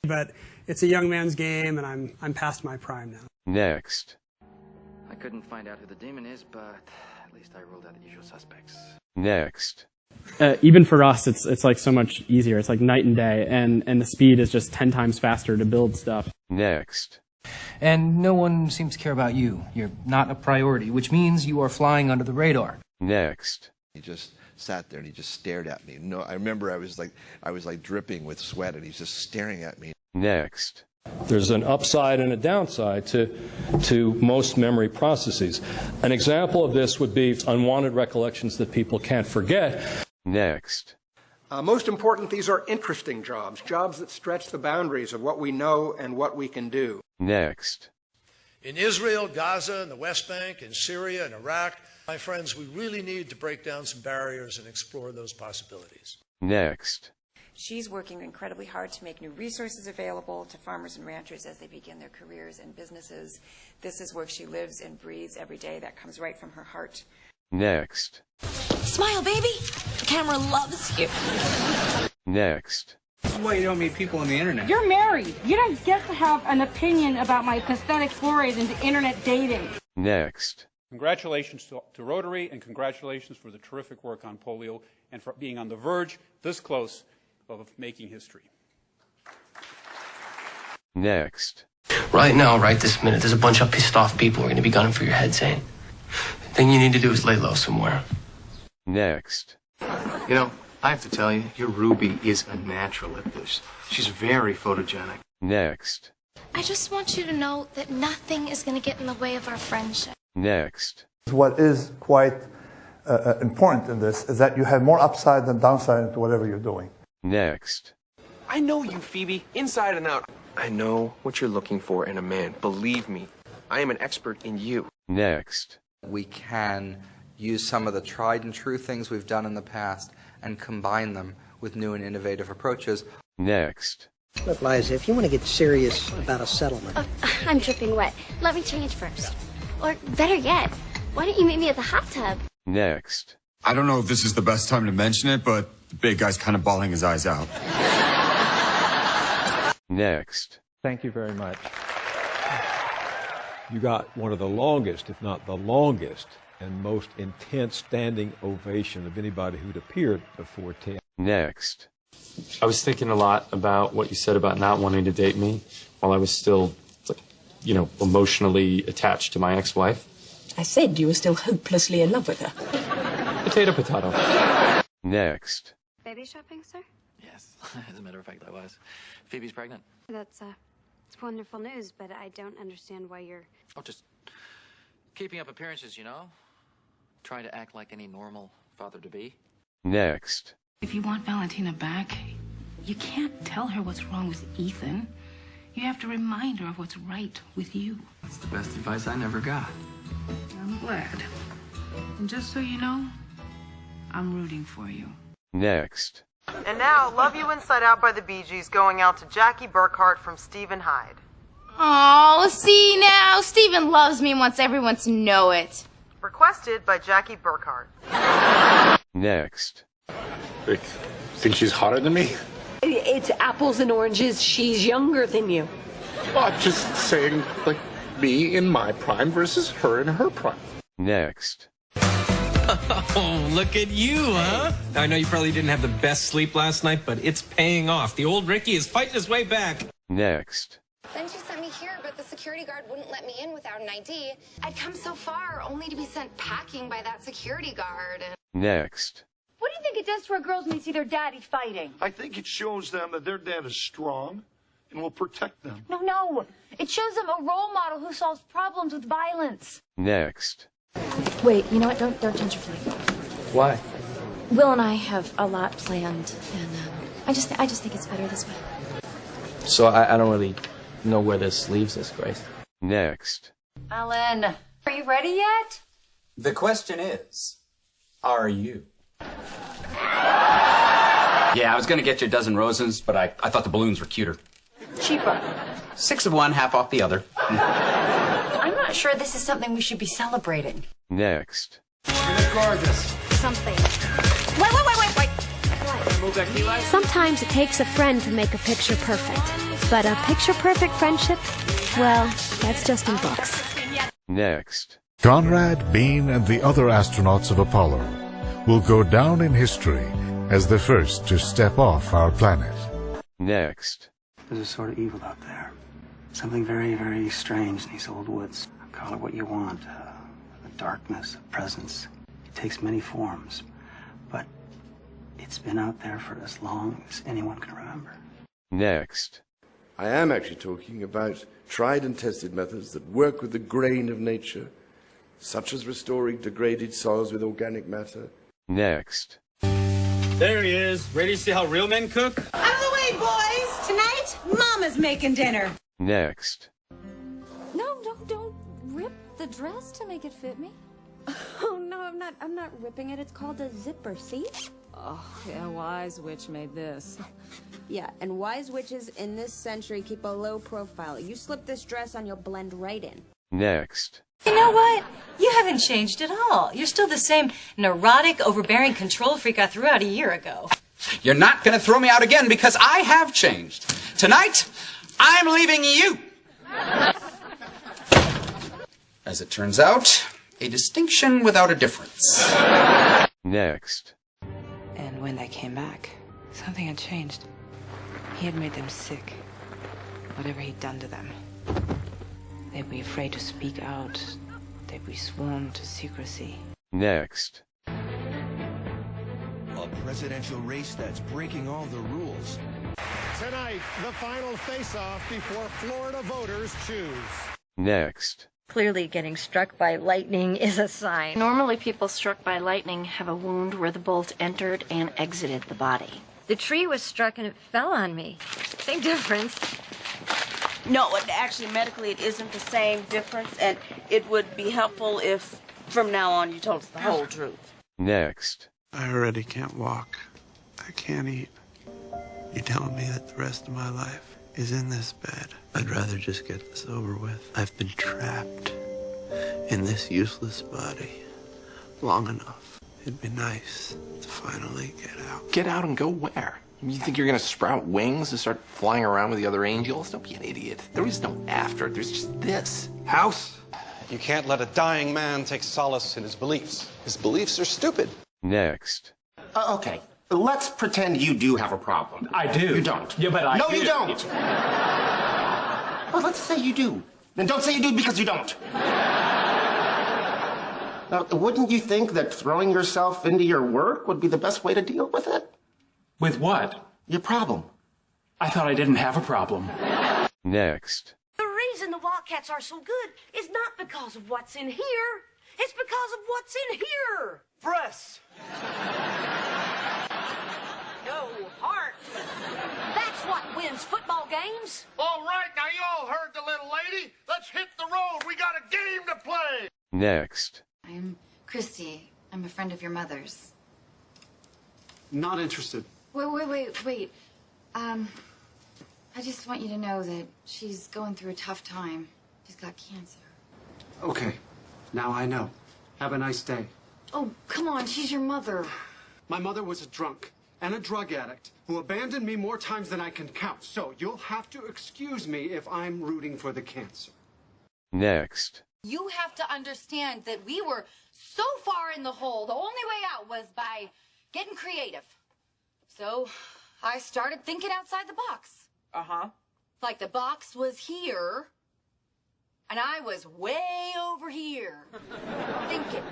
But it's a young man's game, and I'm past my prime now. Next. I couldn't find out who the demon is, but at least I ruled out the usual suspects. Next. Even for us, it's like so much easier. It's like night and day, and the speed is just 10 times faster to build stuff. Next. And no one seems to care about you. You're not a priority, which means you are flying under the radar. Next. He just sat there and he just stared at me. No, I remember I was like dripping with sweat, and he's just staring at me. Next. There's an upside and a downside to most memory processes. An example of this would be unwanted recollections that people can't forget. Next. Most important, these are interesting jobs, jobs that stretch the boundaries of what we know and what we can do. Next. In Israel, Gaza, and the West Bank, in Syria, and Iraq, my friends, we really need to break down some barriers and explore those possibilities. Next. She's working incredibly hard to make new resources available to farmers and ranchers as they begin their careers and businesses. This is work she lives and breathes every day. That comes right from her heart. Next. Smile, baby. The camera loves you. Next. This is why you don't meet people on the internet. You're married. You don't get to have an opinion about my pathetic forays into internet dating. Next. Congratulations to Rotary, and congratulations for the terrific work on polio and for being on the verge, this close, of making history. Next. Right now, right this minute, there's a bunch of pissed off people who are going to be gunning for your head, Zane. The thing you need to do is lay low somewhere. Next. You know, I have to tell you, your Ruby is a natural at this. She's very photogenic. Next. I just want you to know that nothing is going to get in the way of our friendship. Next. What is quite important in this is that you have more upside than downside into whatever you're doing. Next. I know you, Phoebe, inside and out. I know what you're looking for in a man. Believe me, I am an expert in you. Next. We can use some of the tried and true things we've done in the past and combine them with new and innovative approaches. Next. Look, Liza, if you want to get serious about a settlement... I'm dripping wet. Let me change first. Or better yet, why don't you meet me at the hot tub? Next. I don't know if this is the best time to mention it, but the big guy's kind of bawling his eyes out. Next. Thank you very much. You got one of the longest, if not the longest, and most intense standing ovation of anybody who'd appeared before Ted. Next. I was thinking a lot about what you said about not wanting to date me while I was still, emotionally attached to my ex-wife. I said you were still hopelessly in love with her. Potato, potato. Next. Baby shopping, sir? Yes, as a matter of fact, I was. Phoebe's pregnant. That's, it's wonderful news, but I don't understand why you're... Oh, just keeping up appearances, Trying to act like any normal father-to-be. Next. If you want Valentina back, you can't tell her what's wrong with Ethan. You have to remind her of what's right with you. That's the best advice I never got. I'm glad. And just so you know, I'm rooting for you. Next. And now, Love You Inside Out by the Bee Gees going out to Jackie Burkhart from Stephen Hyde. Oh, see now, Stephen loves me and wants everyone to know it. Requested by Jackie Burkhart. Next. Think she's hotter than me? It's apples and oranges. She's younger than you. Well, I'm just saying, like, me in my prime versus her in her prime. Next. Oh, look at you, huh? I know you probably didn't have the best sleep last night, but it's paying off. The old Ricky is fighting his way back. Next. Then she sent me here, but the security guard wouldn't let me in without an ID. I'd come so far, only to be sent packing by that security guard. Next. What do you think it does to our girls when they see their daddy fighting? I think it shows them that their dad is strong and will protect them. No. It shows them a role model who solves problems with violence. Next. Wait, you know what? Don't change your flight. Why? Will and I have a lot planned, and I just think it's better this way. So I don't really know where this leaves us, Grace. Next. Alan, are you ready yet? The question is, are you? Yeah, I was going to get you a dozen roses, but I thought the balloons were cuter. Cheaper. 6 of one, half off the other. I'm not sure this is something we should be celebrating. Next. You're gorgeous. Something. Wait. What? Sometimes it takes a friend to make a picture perfect. But a picture-perfect friendship, well, that's just in books. Next. Conrad, Bean, and the other astronauts of Apollo will go down in history as the first to step off our planet. Next. There's a sort of evil out there. Something very, very strange in these old woods. Call it what you want. A darkness, a presence. It takes many forms. But it's been out there for as long as anyone can remember. Next. I am actually talking about tried and tested methods that work with the grain of nature, such as restoring degraded soils with organic matter. Next. There he is. Ready to see how real men cook? Out of the way, boys! Tonight, Mama's making dinner. Next. No, don't rip the dress to make it fit me. Oh, no, I'm not ripping it. It's called a zipper, see? Oh, yeah, wise witch made this. Yeah, and wise witches in this century keep a low profile. You slip this dress on, you'll blend right in. Next. You know what? You haven't changed at all. You're still the same neurotic, overbearing control freak I threw out a year ago. You're not going to throw me out again because I have changed. Tonight, I'm leaving you. As it turns out, a distinction without a difference. Next. And when they came back, something had changed. He had made them sick. Whatever he'd done to them. They'd be afraid to speak out. They'd be sworn to secrecy. Next. A presidential race that's breaking all the rules. Tonight, the final face-off before Florida voters choose. Next. Clearly getting struck by lightning is a sign. Normally, people struck by lightning have a wound where the bolt entered and exited the body. The tree was struck and it fell on me. Same difference. No, actually, medically, it isn't the same difference, and it would be helpful if, from now on, you told us the whole truth. Next. I already can't walk. I can't eat. You're telling me that the rest of my life is in this bed? I'd rather just get this over with. I've been trapped in this useless body long enough. It'd be nice to finally get out. Get out and go where? You think you're gonna sprout wings and start flying around with the other angels? Don't be an idiot. There is no after. There's just this. House, you can't let a dying man take solace in his beliefs. His beliefs are stupid. Next. Okay, let's pretend you do have a problem. I do. You don't. Yeah, but I do. No, you don't. Well, let's say you do. Then don't say you do because you don't. Now, wouldn't you think that throwing yourself into your work would be the best way to deal with it? With what? Your problem. I thought I didn't have a problem. Next. The reason the Wildcats are so good is not because of what's in here. It's because of what's in here. Press. No heart. That's what wins football games. All right, now you all heard the little lady. Let's hit the road. We got a game to play. Next. I'm Christy. I'm a friend of your mother's. Not interested. Wait. I just want you to know that she's going through a tough time. She's got cancer. Okay, now I know. Have a nice day. Oh, come on, she's your mother. My mother was a drunk and a drug addict who abandoned me more times than I can count. So you'll have to excuse me if I'm rooting for the cancer. Next. You have to understand that we were so far in the hole. The only way out was by getting creative. So I started thinking outside the box. Uh-huh. Like the box was here, and I was way over here. Thinking.